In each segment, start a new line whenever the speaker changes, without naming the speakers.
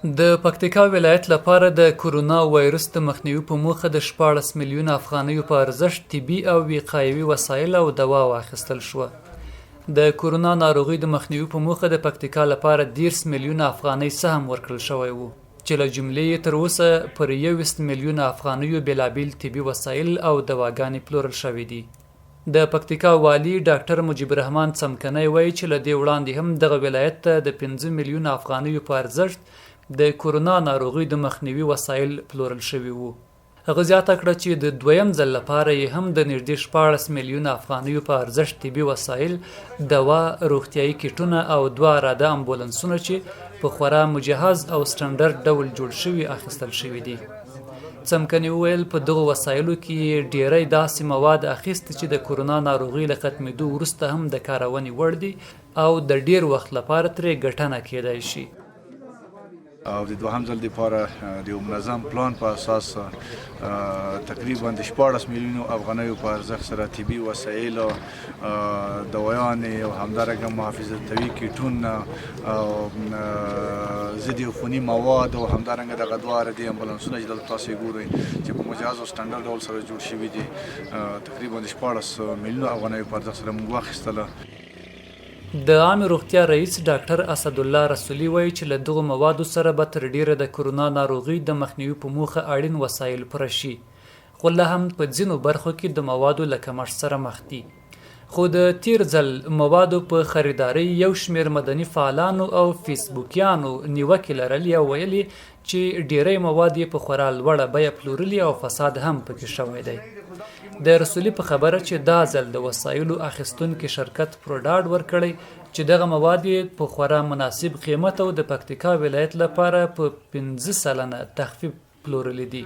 د پکتیکا ولایت لپاره د کورونا وایرس د مخنیوي په موخه د 14 میلیونه افغانیو په ارزښت طبي او وقایوي وسایل او دوا واخیستل شوه. د کورونا ناروغۍ د مخنیوي په موخه د پکتیکا لپاره 10 میلیونه افغانۍ سهم ورکړل شوی و چې له جملې یې تر اوسه پر 21 میلیونه افغانیو بېلابېل طبي وسایل او دواګانې پلورل شوي دي. د پکتیکا والي ډاکټر مجيب الرحمن څمکنی وایي چې له دې وړاندې هم دغه ولایت ته د 15 میلیونه افغانیو په ارزښت د کورونا ناروغۍ د مخنیوي وسایل پلورل شوي وو. هغه زیاته کړه چې د دویم ځل لپاره یې هم د نږدې 14 میلیونه افغانیو په ارزښت طبي وسایل، دوا، روغتیایي کیټونه او 2 اراده امبولانسونه چې په خورا مجهز او سټنډرډ ډول جوړ شوي اخیستل شوي دي. څمکني وویل په دغو وسایلو کې ډیری داسې مواد اخیستي چې د کورونا ناروغۍ له ختمېدو وروسته هم د کارونې وړ دي او د ډیر وخت لپاره ترې ګټنه کیدای شي.
او د دوهم ځل لپاره د یو منظم پلان په اساس تقریبا د 14 میلیونو افغانیو په ارزښت سره طبي وسایل او دوايانې او همدارنګه محافظتي کیټونه او ضد عفوني مواد او همدارنګه دغه 2 اراده امبولانسونه چې دلته تاسو ګورئ چې په مجهز او سټنډرډ ډول سره جوړ شوي دي، تقریبا د 14 میلیونو افغانیو په ارزښت سره موږ واخیستله.
د عامې روغتیا رئیس ډاکټر اسدالله رسولي وایي چې له دغو موادو سره به تر ډیره د کورونا ناروغۍ د مخنیوي په موخه اړین وسایل پوره شي، خو لا هم په ځینو برخو کې د موادو له کمښت سره مخ دي. خو د تیر ځل موادو په خریدارۍ یو شمیر مدني فعالانو او فیسبوکیانو نیوکې لرلې او ویلي چې ډیری مواد یې په خورا لوړه بیه پلورلي او فساد هم پکې شوی دی. د رسولي په خبره چې دا ځل د وسایلو اخیستونکي شرکت پروډاډ ورکړی چې دغه مواد یې په خورا مناسب قیمت او د پکتیکا ولایت لپاره په 15 سلنه تخفیف پلورلي دي.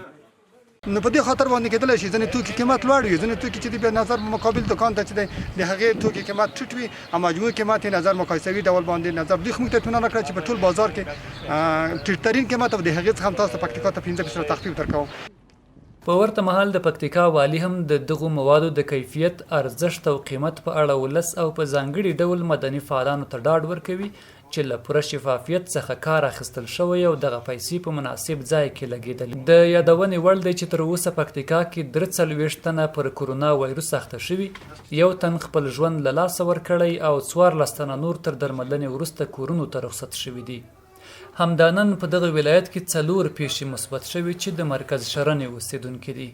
نو په دې خاطر باندې کېدلی شي ځینې توکي قیمت لوړ وي، ځینې توکي چې د نظر مقابل دکان ته چې دی د هغې توکي قیمت ټیټ وي او مجموعي قیمت یې نظر مقایسوي ډول باندې نظر دوی موږ ته اطمینان راکړه چې په ټول بازار کې ټیټترین قیمت او د هغې څخه هم تاسو ته پکتیکا ته 15% تخفیف درکوم.
په ورته مهال د پکتیکا والي هم د دغو موادو د کیفیت، ارزښت او قیمت په اړه ولس او په ځانګړي ډول مدني فعالانو ته ډاډ ورکوي چې له پوره شفافیت څخه کار اخیستل شوی او دغه پیسې په مناسب ځای کې لګېدلې. د یادونې وړ دی چې تر اوسه پکتیکا کې 43 تنه پر کورونا وایرس اخته شوي، 1 تن خپل ژوند له لاسه ورکړی او 14 تنه نور تر درملنې وروسته کورونو ته رخصت شوي دي. همدا نن په دغه ولایت کې 4 پیښې مثبت شوي چې د مرکز شرنې اوسیدونکي دي.